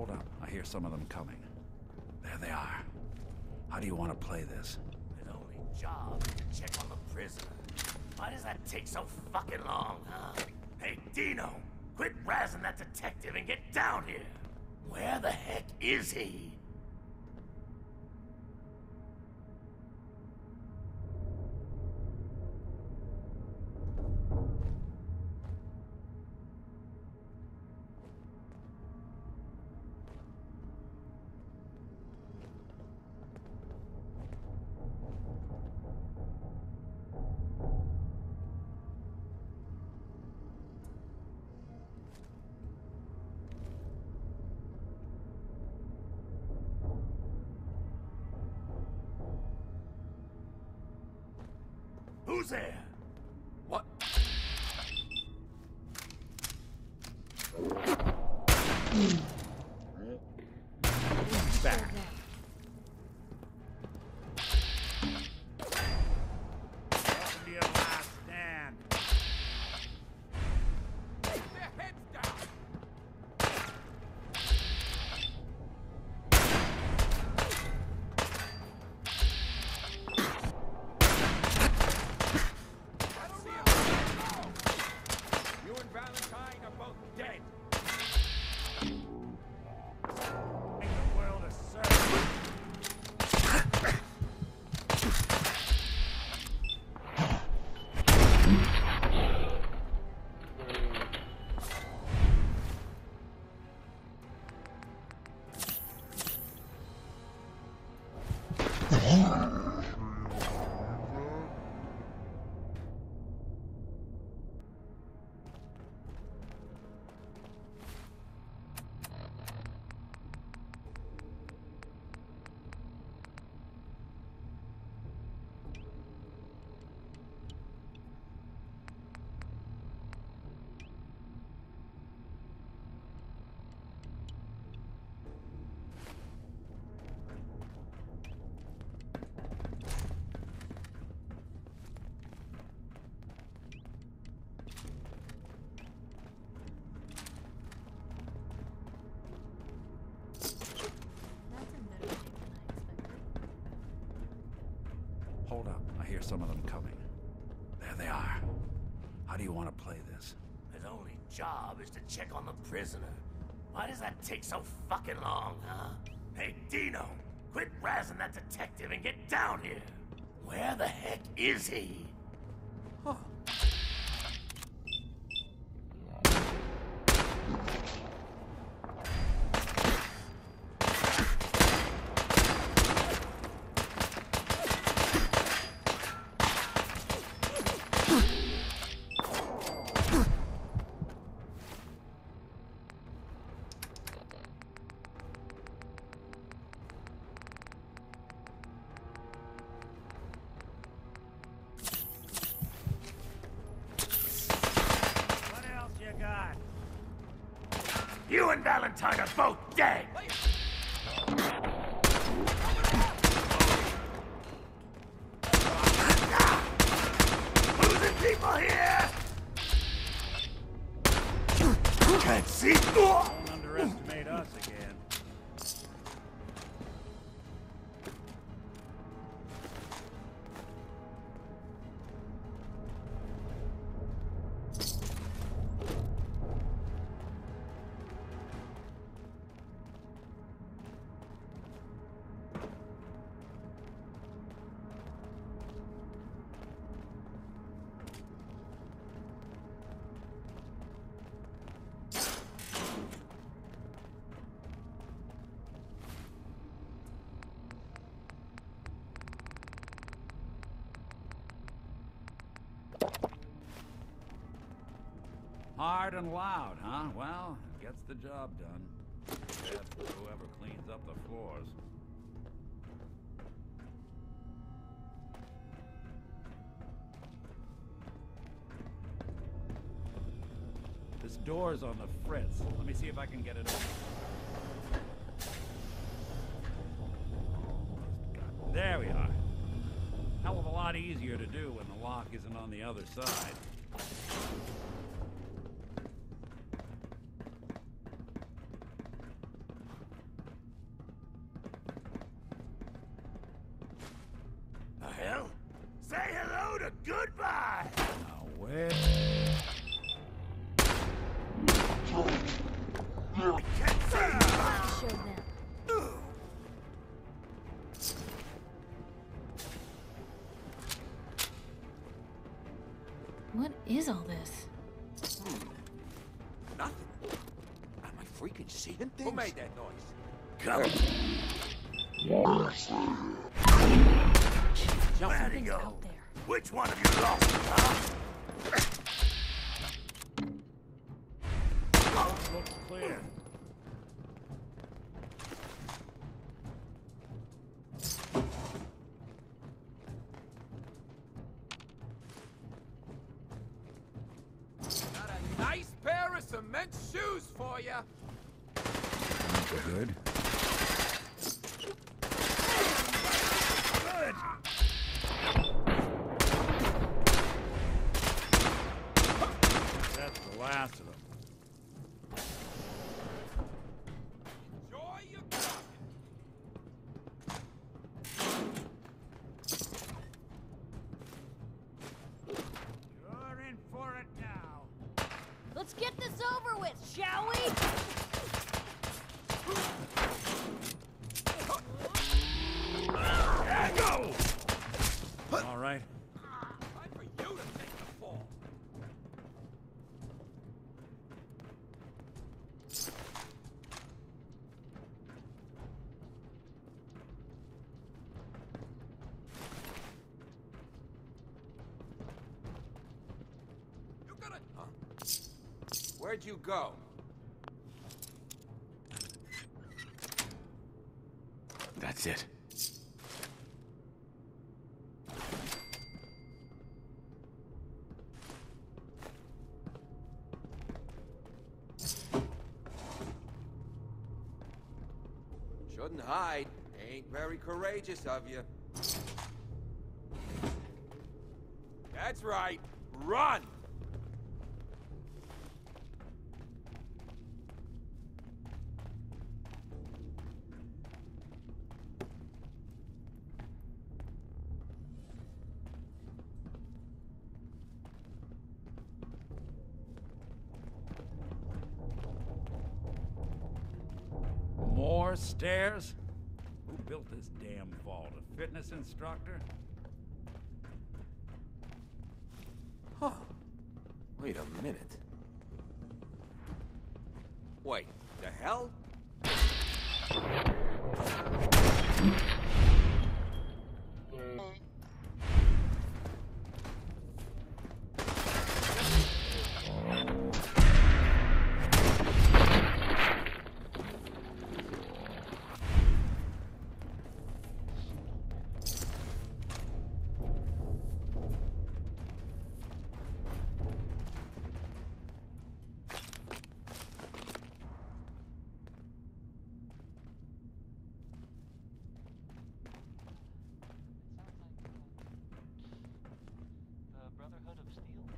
Hold up, I hear some of them coming. There they are. How do you want to play this? His only job is to check on the prisoner. Why does that take so fucking long, huh? Hey, Dino, quit razzing that detective and get down here. Where the heck is he? Who's there? What? Back. Welcome to your last stand. Keep their heads down. Hold up, I hear some of them coming. There they are. How do you want to play this? His only job is to check on the prisoner. Why does that take so fucking long, huh? Hey, Dino, quit razzing that detective and get down here. Where the heck is he? Huh. You and Valentine are both dead! Losing people here! Can't see! Don't underestimate us again. Hard and loud, huh? Well, it gets the job done. Bad for whoever cleans up the floors. This door's on the fritz. Let me see if I can get it open. There we are. Hell of a lot easier to do when the lock isn't on the other side. Wait. Show them. What is all this? Nothing. Am I freaking seeing things? Who made that noise? Come. There you go. Out there. Which one of you lost, huh? Looks clear. Got a nice pair of cement shoes for you. Good. Good. That's the last of them. Enjoy your coffee. You're in for it now. Let's get this over with, shall we? There go! All right. Time for you to take the fall. You gotta... Huh? Where'd you go? That's it. Shouldn't hide. Ain't very courageous of you. That's right. Run! More stairs? Who built this damn vault? A fitness instructor? Huh. Wait a minute. Wait, the hell? Brotherhood of Steel is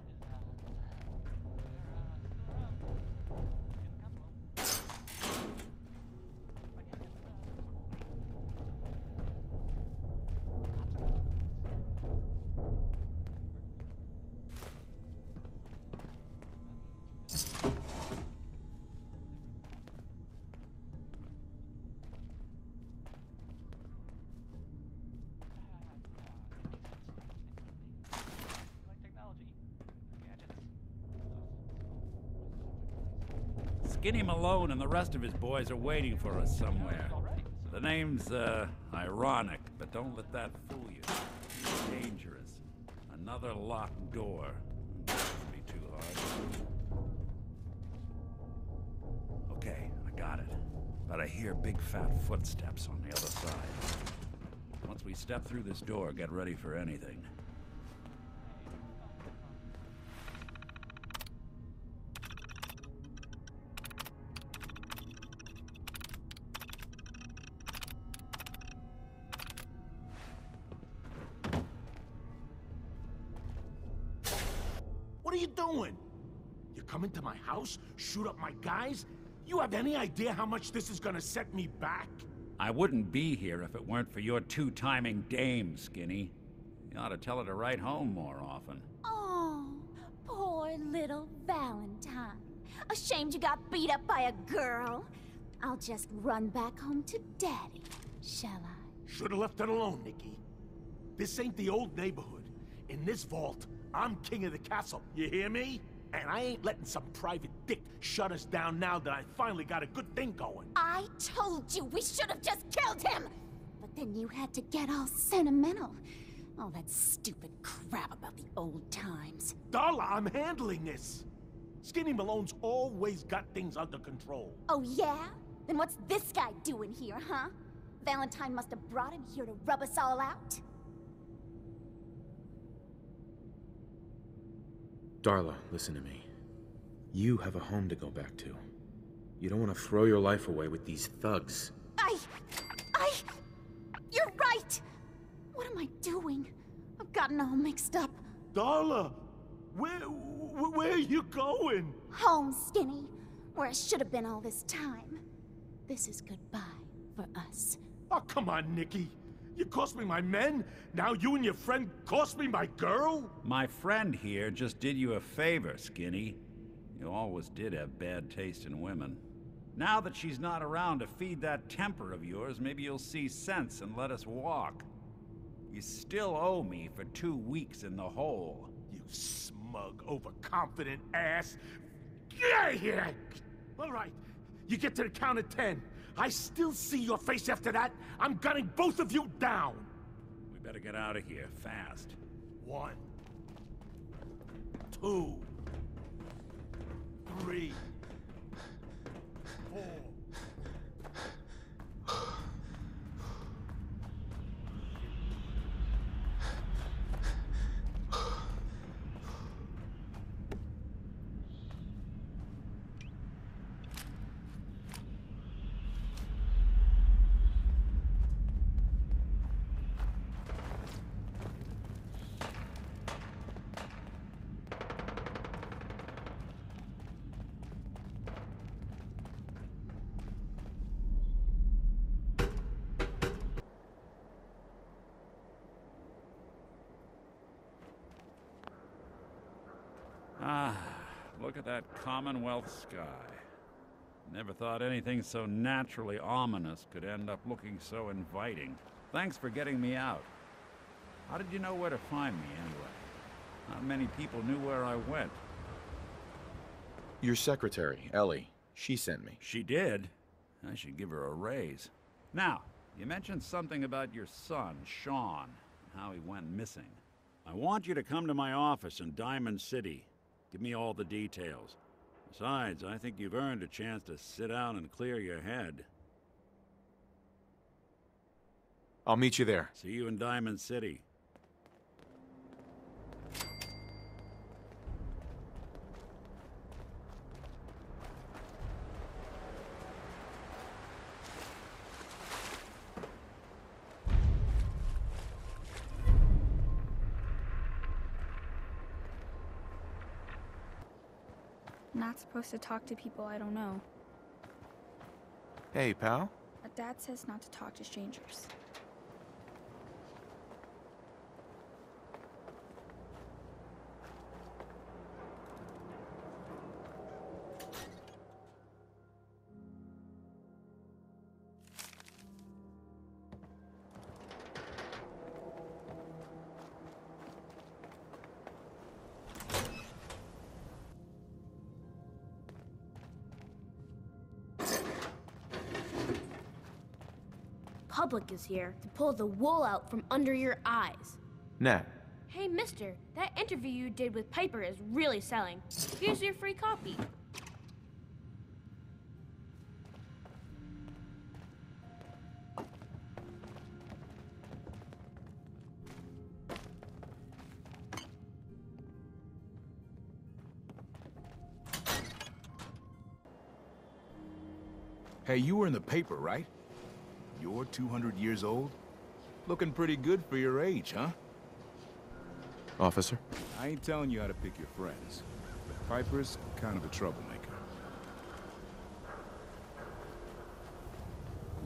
Skinny Malone and the rest of his boys are waiting for us somewhere. The name's, ironic, but don't let that fool you. It's dangerous. Another locked door. Shouldn't be too hard. Okay, I got it. But I hear big fat footsteps on the other side. Once we step through this door, get ready for anything. What are you doing? You come into my house, shoot up my guys? You have any idea how much this is gonna set me back? I wouldn't be here if it weren't for your two-timing dame, Skinny. You ought to tell her to write home more often. Oh, Ashamed you got beat up by a girl? I'll just run back home to Daddy, shall I? Should've left it alone, Nikki. This ain't the old neighborhood. In this vault, I'm king of the castle, you hear me? And I ain't letting some private dick shut us down now that I finally got a good thing going. I told you we should have just killed him! But then you had to get all sentimental. All that stupid crap about the old times. Darla, I'm handling this. Skinny Malone's always got things under control. Oh yeah? Then what's this guy doing here, huh? Valentine must have brought him here to rub us all out? Darla, listen to me. You have a home to go back to. You don't want to throw your life away with these thugs. You're right! What am I doing? I've gotten all mixed up. Darla, where are you going? Home, Skinny, where I should have been all this time. This is goodbye for us. Oh, come on, Nikki. You cost me my men, now you and your friend cost me my girl? My friend here just did you a favor, Skinny. You always did have bad taste in women. Now that she's not around to feed that temper of yours, maybe you'll see sense and let us walk. You still owe me for 2 weeks in the hole. You smug, overconfident ass. Get out of here! All right, you get to the count of 10. I still see your face after that. I'm gunning both of you down. We better get out of here, fast. 1, 2, 3, 4. Ah, look at that Commonwealth sky. Never thought anything so naturally ominous could end up looking so inviting. Thanks for getting me out. How did you know where to find me, anyway? Not many people knew where I went. Your secretary, Ellie, she sent me. She did? I should give her a raise. Now, you mentioned something about your son, Sean, and how he went missing. I want you to come to my office in Diamond City. Give me all the details. Besides, I think you've earned a chance to sit down and clear your head. I'll meet you there. See you in Diamond City. Not supposed to talk to people I don't know. Hey, pal. But Dad says not to talk to strangers. Public is here to pull the wool out from under your eyes. Nat. Hey, mister, that interview you did with Piper is really selling. Here's your free copy. Hey, you were in the paper, right? You're 200 years old? Looking pretty good for your age, huh? Officer? I ain't telling you how to pick your friends, but Piper's kind of a troublemaker.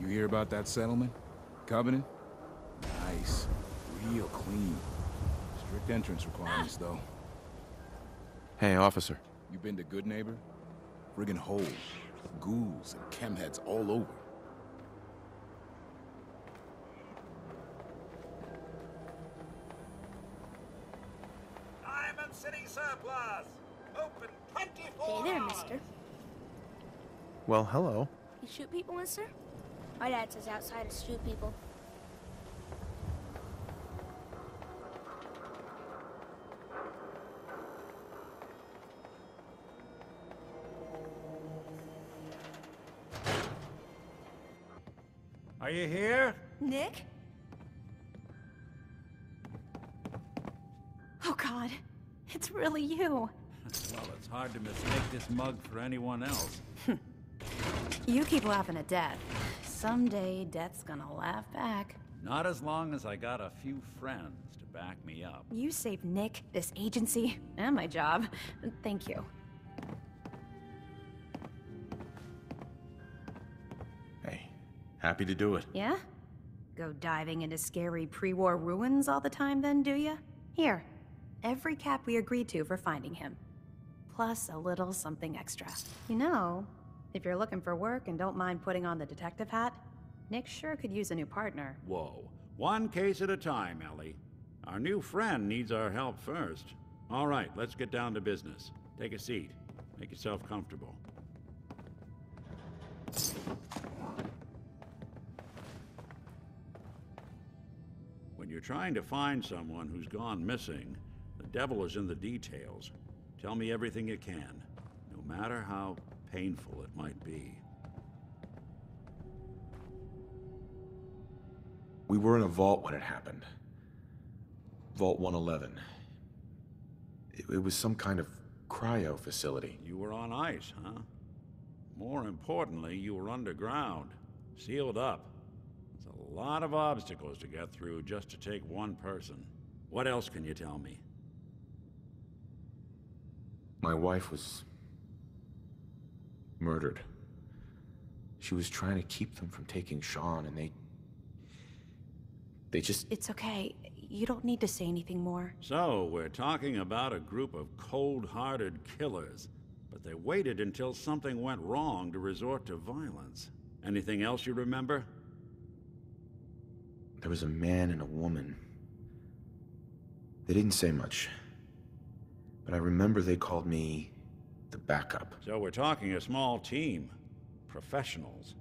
You hear about that settlement? Covenant? Nice. Real clean. Strict entrance requirements, though. Hey, officer. You been to Good Neighbor? friggin' hole. Ghouls and chemheads all over. Diamond City Surplus! Open 24 Hey there, hours. mister. Well, hello. You shoot people, mister? My dad says outsiders shoot people. Are you here? Nick? Oh God, it's really you. Well, it's hard to mistake this mug for anyone else. You keep laughing at Dad. Someday, Death's gonna laugh back. Not as long as I got a few friends to back me up. You saved Nick, this agency, and my job. Thank you. Hey, happy to do it. Yeah? Go diving into scary pre-war ruins all the time then, do ya? Here, every cap we agreed to for finding him. Plus a little something extra. You know, if you're looking for work and don't mind putting on the detective hat, Nick sure could use a new partner. Whoa. One case at a time, Ellie. Our new friend needs our help first. All right, let's get down to business. Take a seat. Make yourself comfortable. When you're trying to find someone who's gone missing, the devil is in the details. Tell me everything you can, no matter how painful it might be. We were in a vault when it happened. Vault 111. It was some kind of cryo facility. You were on ice, huh? More importantly, you were underground, sealed up. It's a lot of obstacles to get through just to take one person. What else can you tell me? My wife was murdered. She was trying to keep them from taking Sean, and they just... It's okay. You don't need to say anything more. So, we're talking about a group of cold-hearted killers, but they waited until something went wrong to resort to violence. Anything else you remember? There was a man and a woman. They didn't say much, but I remember they called me the backup. So we're talking a small team. Professionals.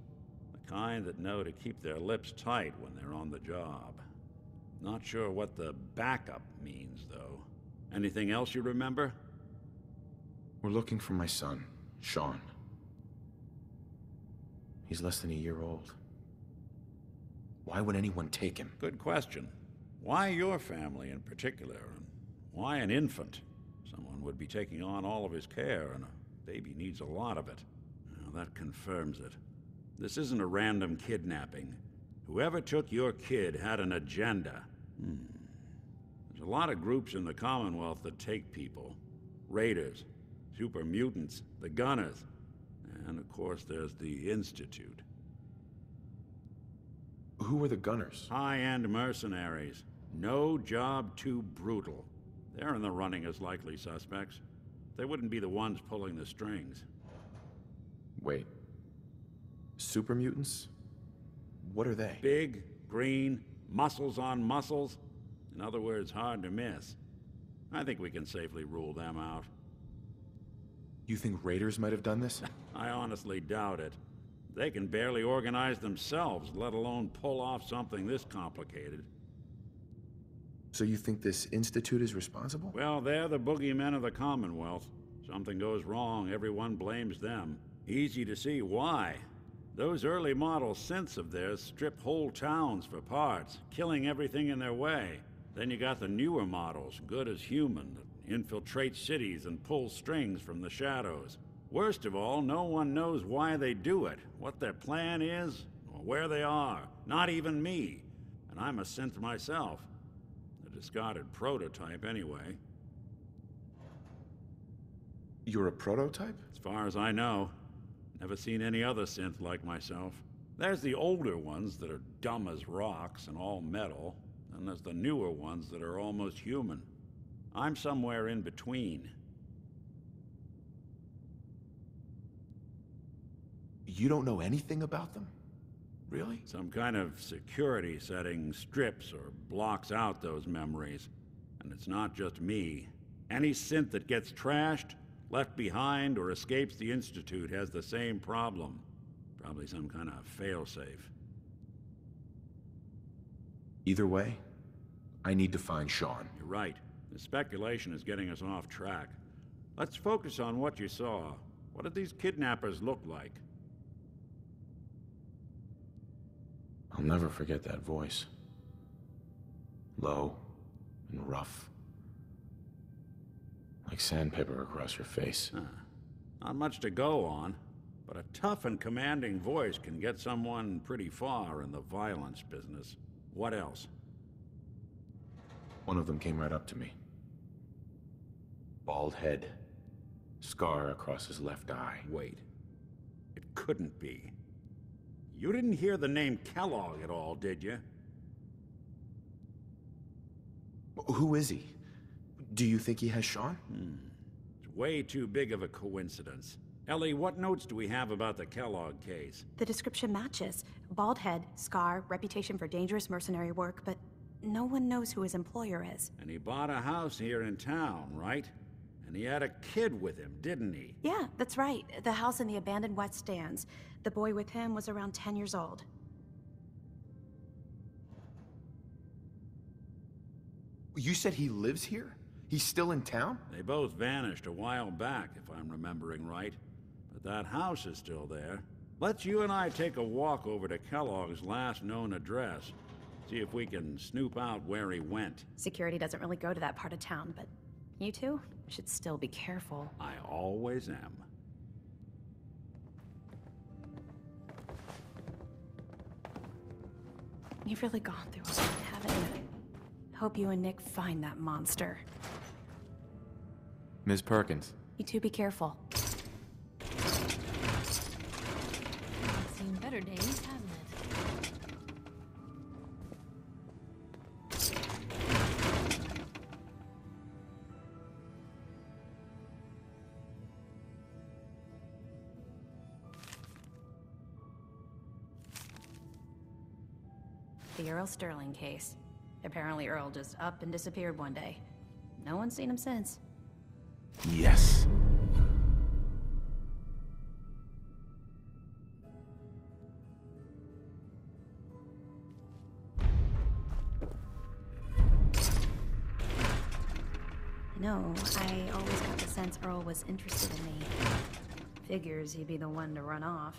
The kind that know to keep their lips tight when they're on the job. Not sure what the backup means, though. Anything else you remember? We're looking for my son, Sean. He's less than a year old. Why would anyone take him? Good question. Why your family in particular? And why an infant? Someone would be taking on all of his care, and a baby needs a lot of it. Now, that confirms it. This isn't a random kidnapping. Whoever took your kid had an agenda. There's a lot of groups in the Commonwealth that take people. Raiders, super mutants, the Gunners, and of course there's the Institute. Who are the Gunners? High-end mercenaries. No job too brutal. They're in the running as likely suspects. They wouldn't be the ones pulling the strings. Wait. Super mutants? What are they? Big, green, muscles on muscles. In other words, hard to miss. I think we can safely rule them out. You think raiders might have done this? I honestly doubt it. They can barely organize themselves, let alone pull off something this complicated. So you think this institute is responsible? Well, they're the boogeymen of the Commonwealth. Something goes wrong, everyone blames them. Easy to see why. Those early model synths of theirs strip whole towns for parts, killing everything in their way. Then you got the newer models, good as human, that infiltrate cities and pull strings from the shadows. Worst of all, no one knows why they do it, what their plan is, or where they are. Not even me. And I'm a synth myself. A discarded prototype, anyway. You're a prototype? As far as I know. Never seen any other synth like myself. There's the older ones that are dumb as rocks and all metal, and there's the newer ones that are almost human. I'm somewhere in between. You don't know anything about them? Really? Some kind of security setting strips or blocks out those memories. And it's not just me. Any synth that gets trashed, left behind, or escapes the Institute has the same problem. Probably some kind of failsafe. Either way, I need to find Sean. You're right. The speculation is getting us off track. Let's focus on what you saw. What did these kidnappers look like? I'll never forget that voice. Low and rough. Like sandpaper across your face. Not much to go on, but a tough and commanding voice can get someone pretty far in the violence business. What else? One of them came right up to me. Bald head. Scar across his left eye. Wait. It couldn't be. You didn't hear the name Kellogg at all, did you? Who is he? Do you think he has Sean? It's way too big of a coincidence. Ellie, what notes do we have about the Kellogg case? The description matches. Bald head, scar, reputation for dangerous mercenary work, but no one knows who his employer is. And he bought a house here in town, right? And he had a kid with him, didn't he? Yeah, that's right. The house in the abandoned West Stands. The boy with him was around 10 years old. You said he lives here? He's still in town? They both vanished a while back, if I'm remembering right. But that house is still there. Let's you and I take a walk over to Kellogg's last known address. See if we can snoop out where he went. Security doesn't really go to that part of town, but you two should still be careful. I always am. You've really gone through a lot, haven't you? Hope you and Nick find that monster. Ms. Perkins. You two be careful. It's seen better days, hasn't it? The Earl Sterling case. Apparently Earl just up and disappeared one day. No one's seen him since. Yes. No, I always got the sense Earl was interested in me. Figures he'd be the one to run off.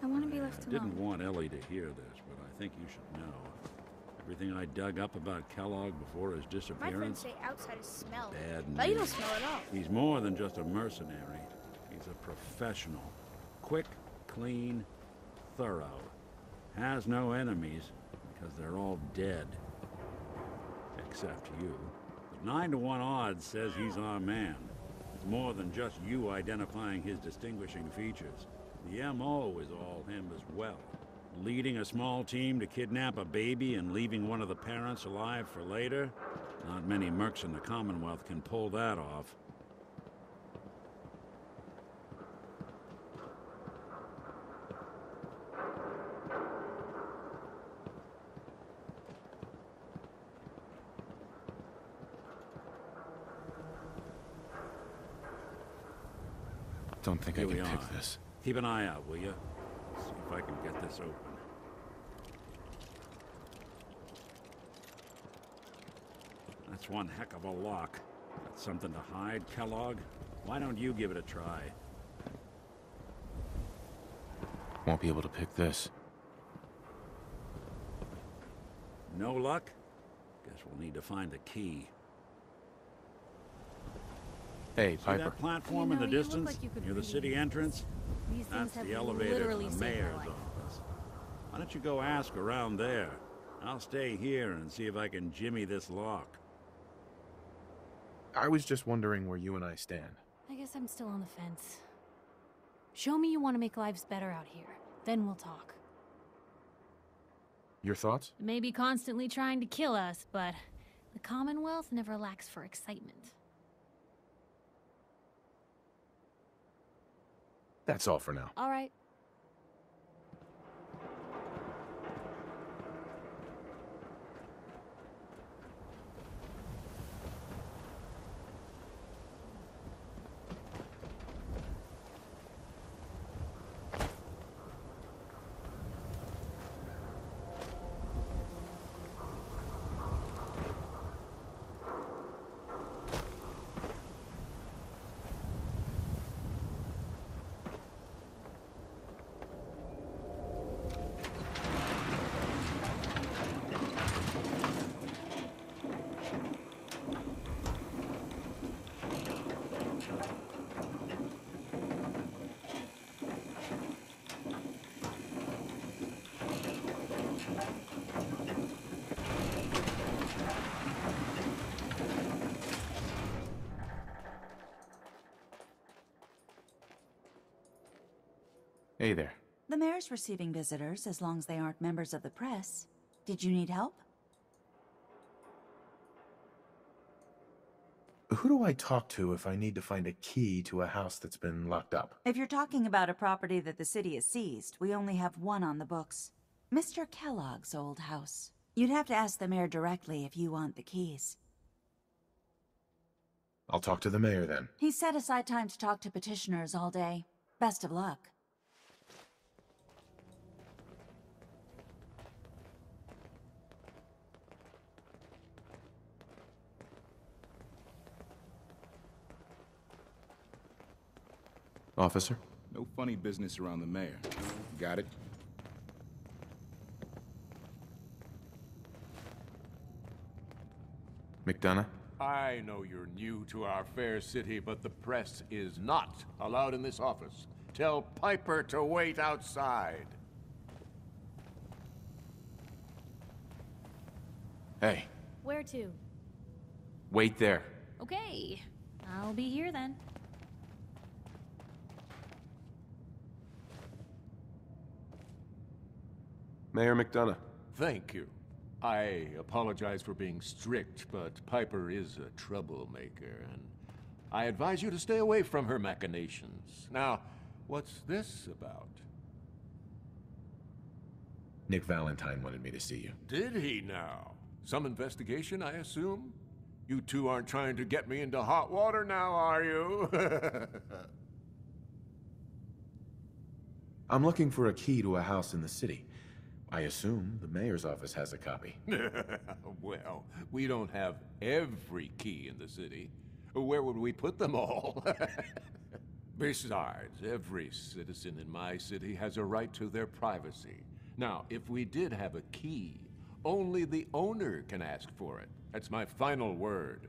I want to be left I alone. didn't want Ellie to hear this, but I think you should know. Everything I dug up about Kellogg before his My friends disappearance, say outside is smell. bad But you news. don't smell at all. He's more than just a mercenary. He's a professional. Quick, clean, thorough. Has no enemies, because they're all dead. Except you. But 9-to-1 odds says he's our man. It's more than just you identifying his distinguishing features. The M.O. is all him as well. Leading a small team to kidnap a baby and leaving one of the parents alive for later? Not many mercs in the Commonwealth can pull that off. Don't think I Here we can pick are. this. Keep an eye out, will you? See if I can get this open. That's one heck of a lock. Got something to hide, Kellogg? Why don't you give it a try? Won't be able to pick this. No luck? Guess we'll need to find the key. Hey, See Piper. that platform in the distance? Near the city entrance? These That's things have the elevator literally to the saved my mayor's life. office. Why don't you go ask around there? I'll stay here and see if I can jimmy this lock. I was just wondering where you and I stand. I guess I'm still on the fence. Show me you want to make lives better out here. Then we'll talk. Your thoughts? It may be constantly trying to kill us, but the Commonwealth never lacks for excitement. That's all for now. All right. Hey there. The mayor's receiving visitors as long as they aren't members of the press. Did you need help? Who do I talk to if I need to find a key to a house that's been locked up? If you're talking about a property that the city has seized, we only have one on the books. Mr. Kellogg's old house. You'd have to ask the mayor directly if you want the keys. I'll talk to the mayor then. He's set aside time to talk to petitioners all day. Best of luck. Officer? No funny business around the mayor. Got it? McDonough? I know you're new to our fair city, but the press is not allowed in this office. Tell Piper to wait outside. Hey, Where to? wait there. Okay. I'll be here then. Mayor McDonough. Thank you. I apologize for being strict, but Piper is a troublemaker, and I advise you to stay away from her machinations. Now, what's this about? Nick Valentine wanted me to see you. Did he now? Some investigation, I assume? You two aren't trying to get me into hot water now, are you? I'm looking for a key to a house in the city. I assume the mayor's office has a copy. Well, we don't have every key in the city. Where would we put them all? Besides, every citizen in my city has a right to their privacy. Now, if we did have a key, only the owner can ask for it. That's my final word.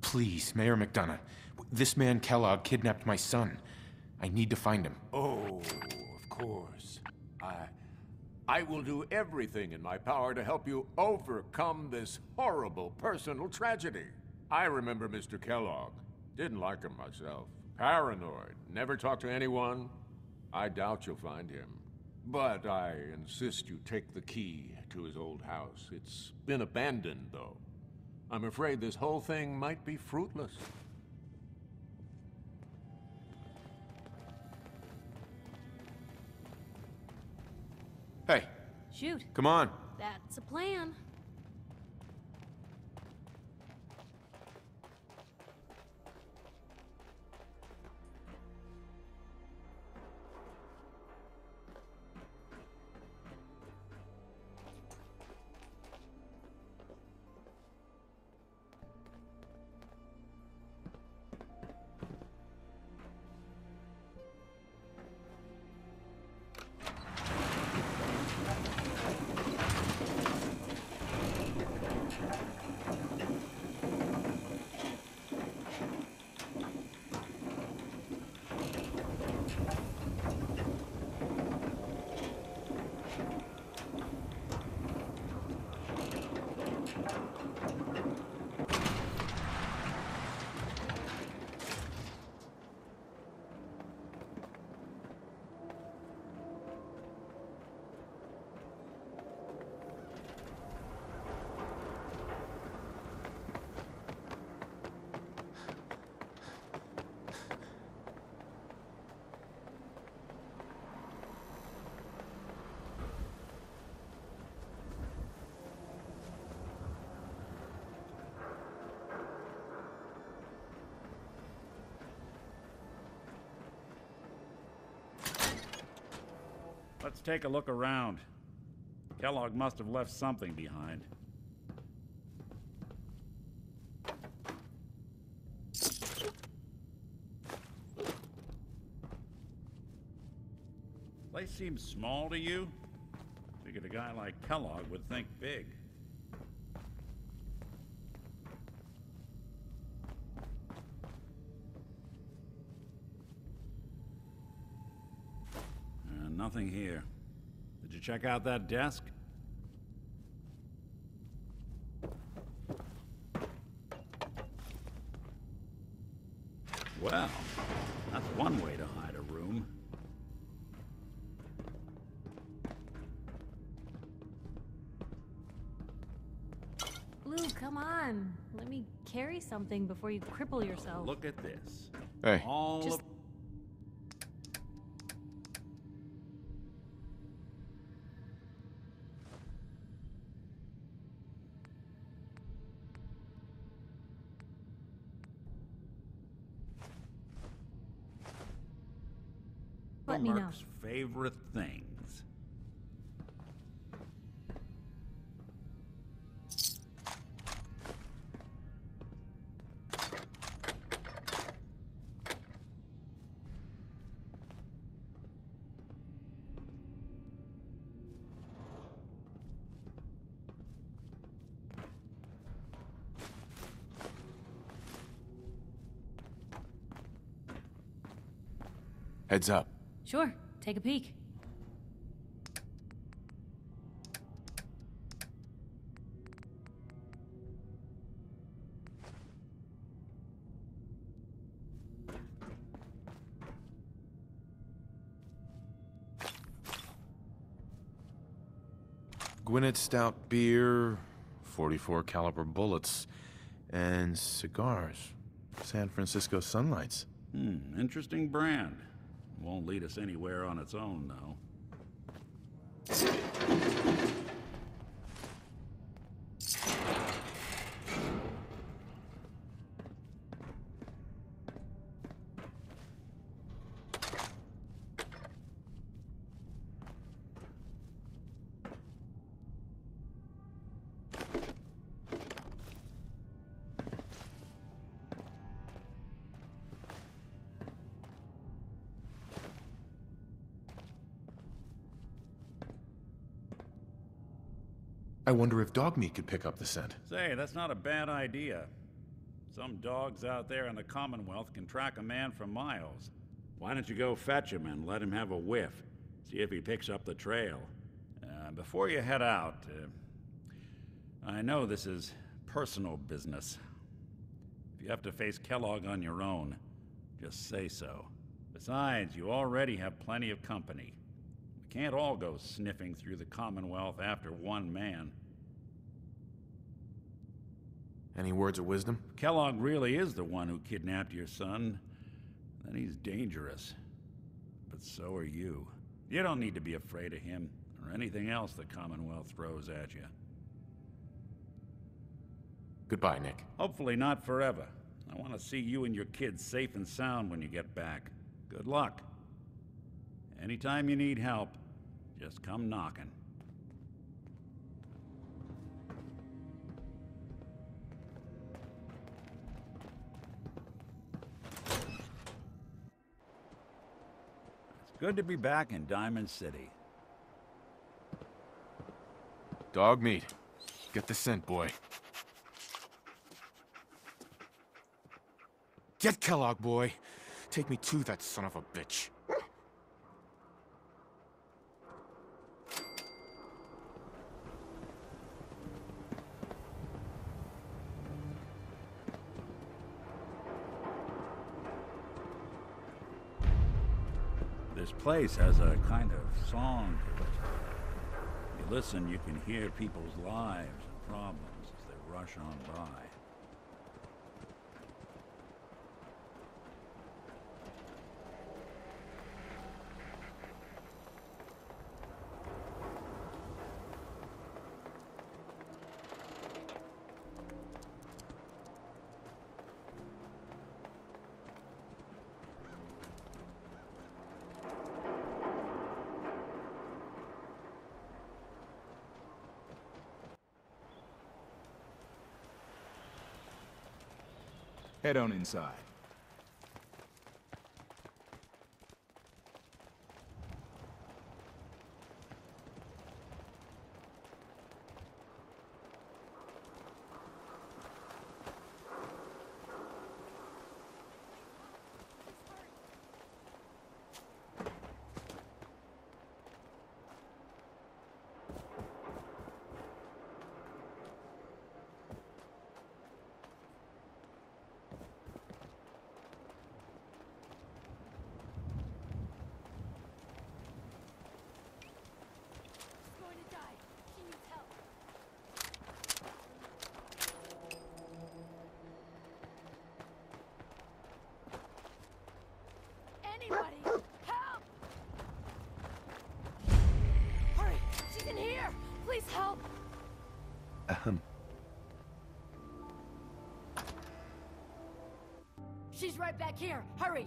Please, Mayor McDonough. This man Kellogg kidnapped my son. I need to find him. Oh, of course. I will do everything in my power to help you overcome this horrible personal tragedy. I remember Mr. Kellogg. Didn't like him myself. Paranoid. Never talked to anyone. I doubt you'll find him. But I insist you take the key to his old house. It's been abandoned, though. I'm afraid this whole thing might be fruitless. Hey, Shoot. come on. That's a plan. Let's take a look around. Kellogg must have left something behind. Place seems small to you? Figured a guy like Kellogg would think big. Nothing here. Did you check out that desk? Well, that's one way to hide a room. Blue, come on. Let me carry something before you cripple yourself. Look at this. Hey. Just... Let me know. Mark's favorite things. Heads up. Sure, take a peek. Gwinnett stout beer, 44 caliber bullets, and cigars. San Francisco Sunlights. Interesting brand. Won't lead us anywhere on its own, though. I wonder if dog meat could pick up the scent. Say, that's not a bad idea. Some dogs out there in the Commonwealth can track a man for miles. Why don't you go fetch him and let him have a whiff? See if he picks up the trail. Before you head out, I know this is personal business. If you have to face Kellogg on your own, just say so. Besides, you already have plenty of company. We can't all go sniffing through the Commonwealth after one man. Any words of wisdom? Kellogg really is the one who kidnapped your son. Then he's dangerous. But so are you. You don't need to be afraid of him, or anything else the Commonwealth throws at you. Goodbye, Nick. Hopefully not forever. I want to see you and your kids safe and sound when you get back. Good luck. Anytime you need help, just come knocking. It's good to be back in Diamond City. Dog meat. Get the scent, boy. Get Kellogg, boy. Take me to that son of a bitch. This place has a kind of song to it. If you listen, you can hear people's lives and problems as they rush on by. Head on inside. Anybody! Help! Hurry! She's in here! Please help! She's right back here! Hurry!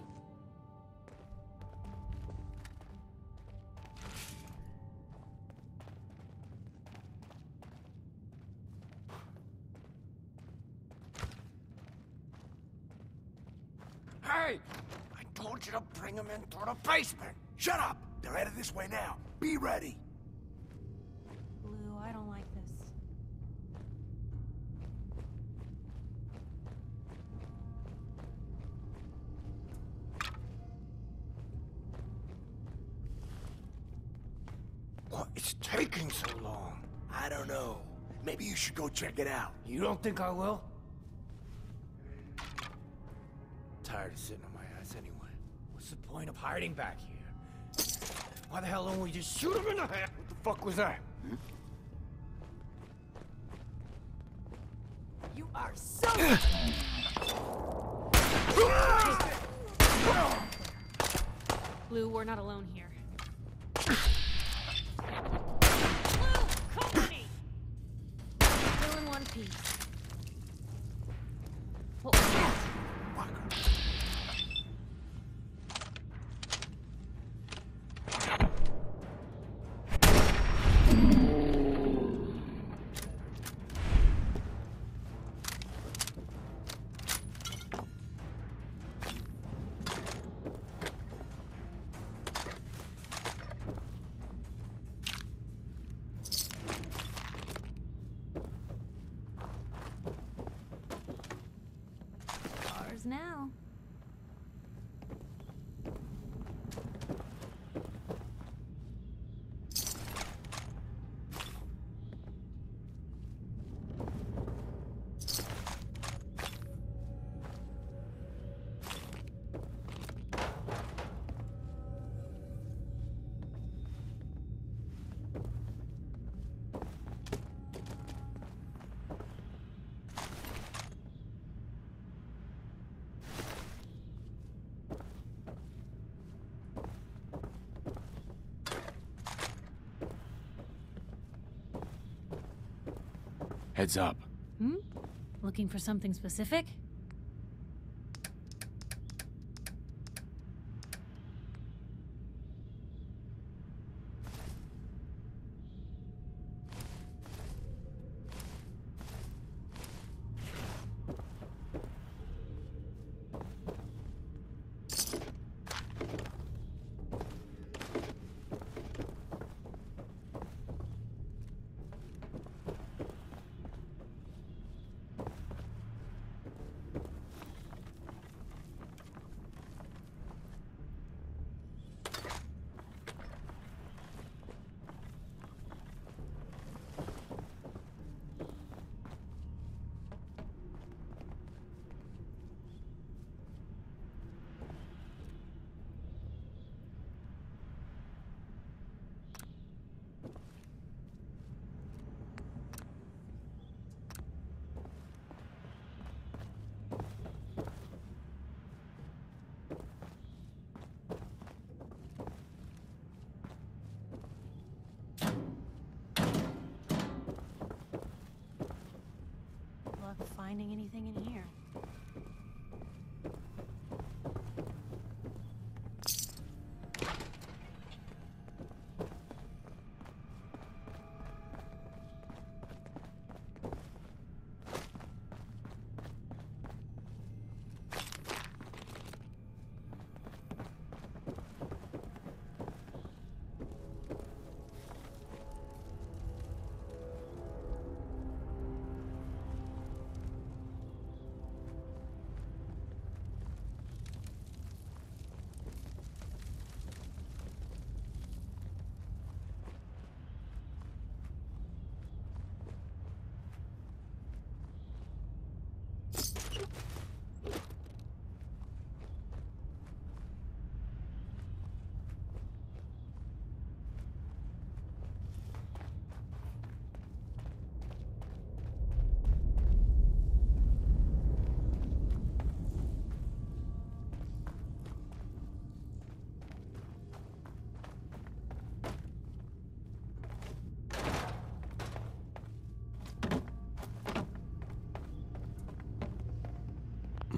Hey! I told you to bring them into the basement! Shut up! They're headed this way now. Be ready! Blue, I don't like this. What's taking so long? I don't know. Maybe you should go check it out. You don't think I will? Tired of sitting on my ass anyway. What's the point of hiding back here? Why the hell don't we just shoot him in the head? What the fuck was that? You are so... Blue, we're not alone here. Blue, company! Still in one piece. What was that? Now. Heads up. Looking for something specific?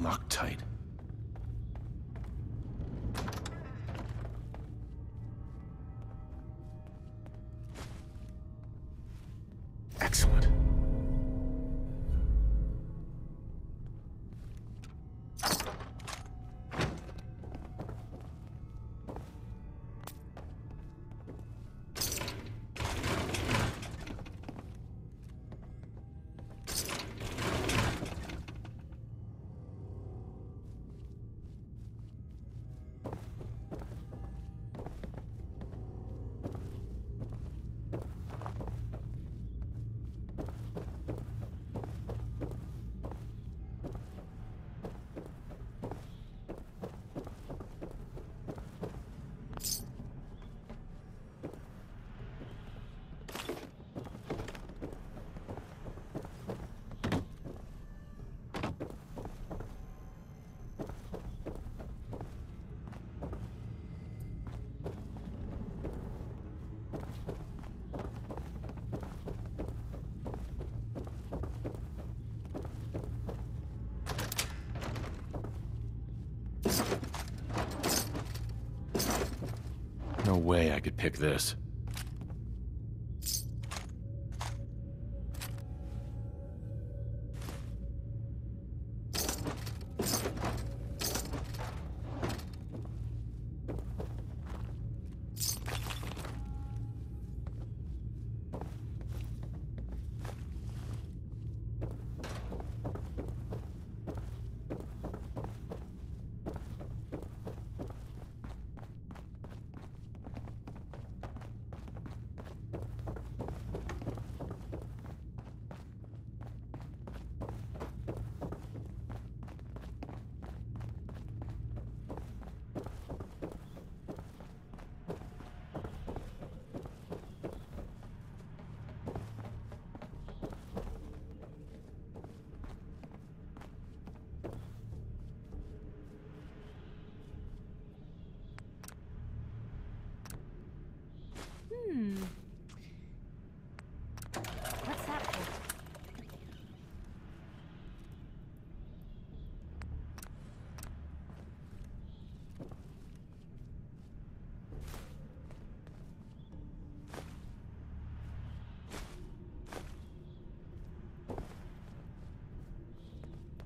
locked tight. Excellent. No way I could pick this. What's that for?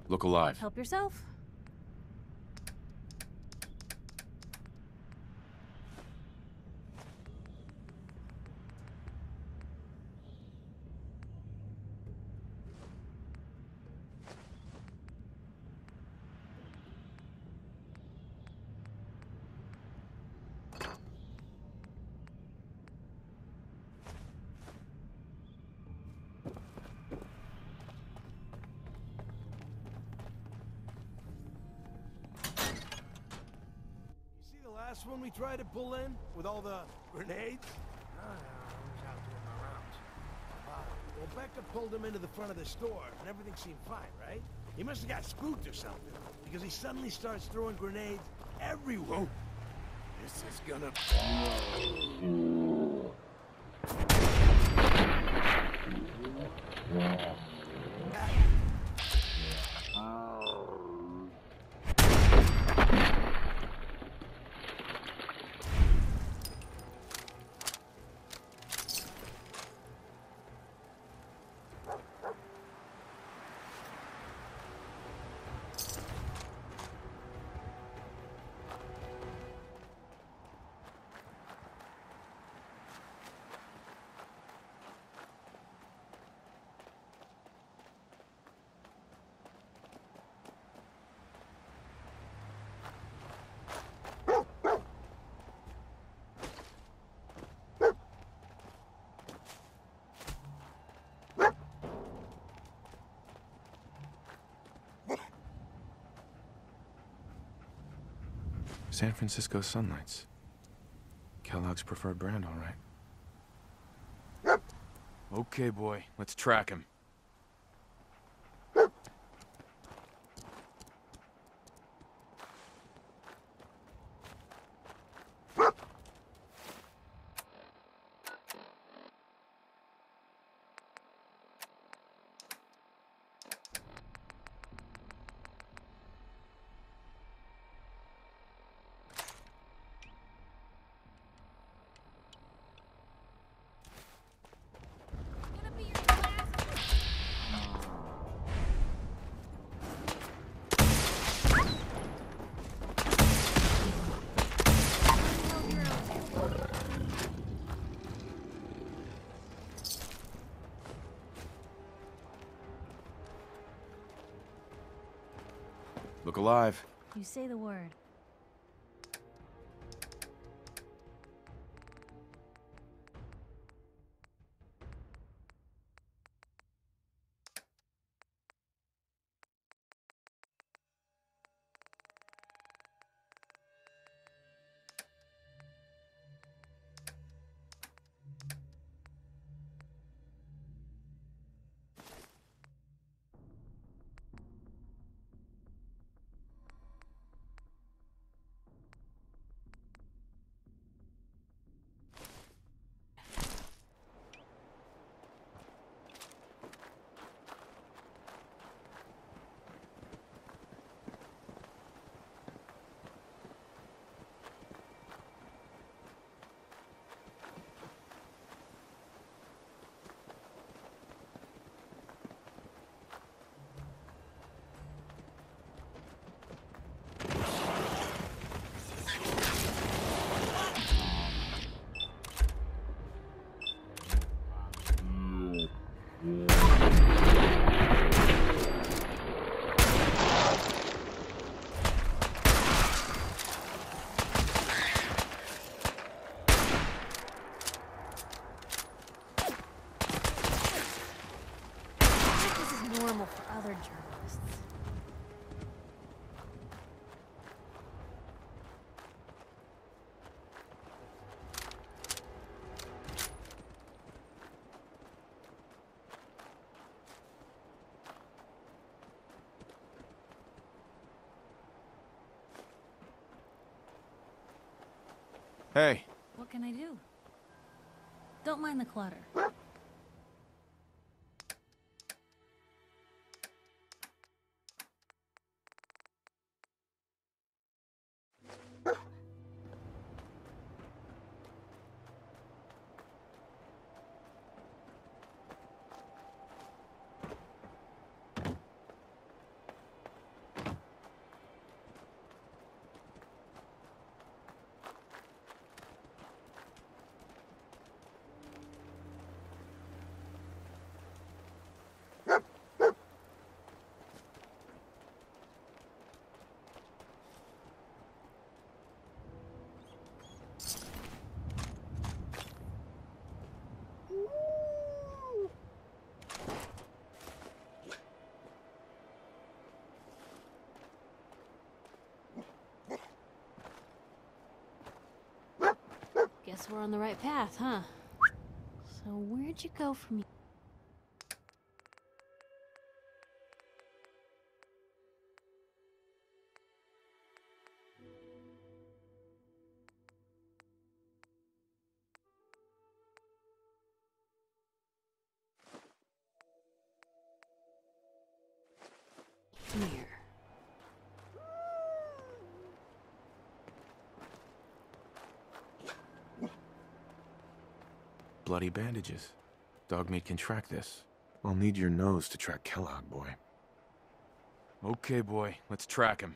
Look alive. Help yourself. Last one we tried to pull in with all the grenades? No, I was out doing my rounds. Well, Becca pulled him into the front of the store, and everything seemed fine, right? He must have got spooked or something, because he suddenly starts throwing grenades everywhere. This is gonna... San Francisco Sunlights. Kellogg's preferred brand, all right. Okay, boy, let's track him. Look alive. You say the word. Normal for other journalists. Hey. What can I do? Don't mind the clutter. Guess we're on the right path, huh? So where'd you go from here? Here. Bloody bandages. Dogmeat can track this. I'll need your nose to track Kellogg, boy. Okay, boy. Let's track him.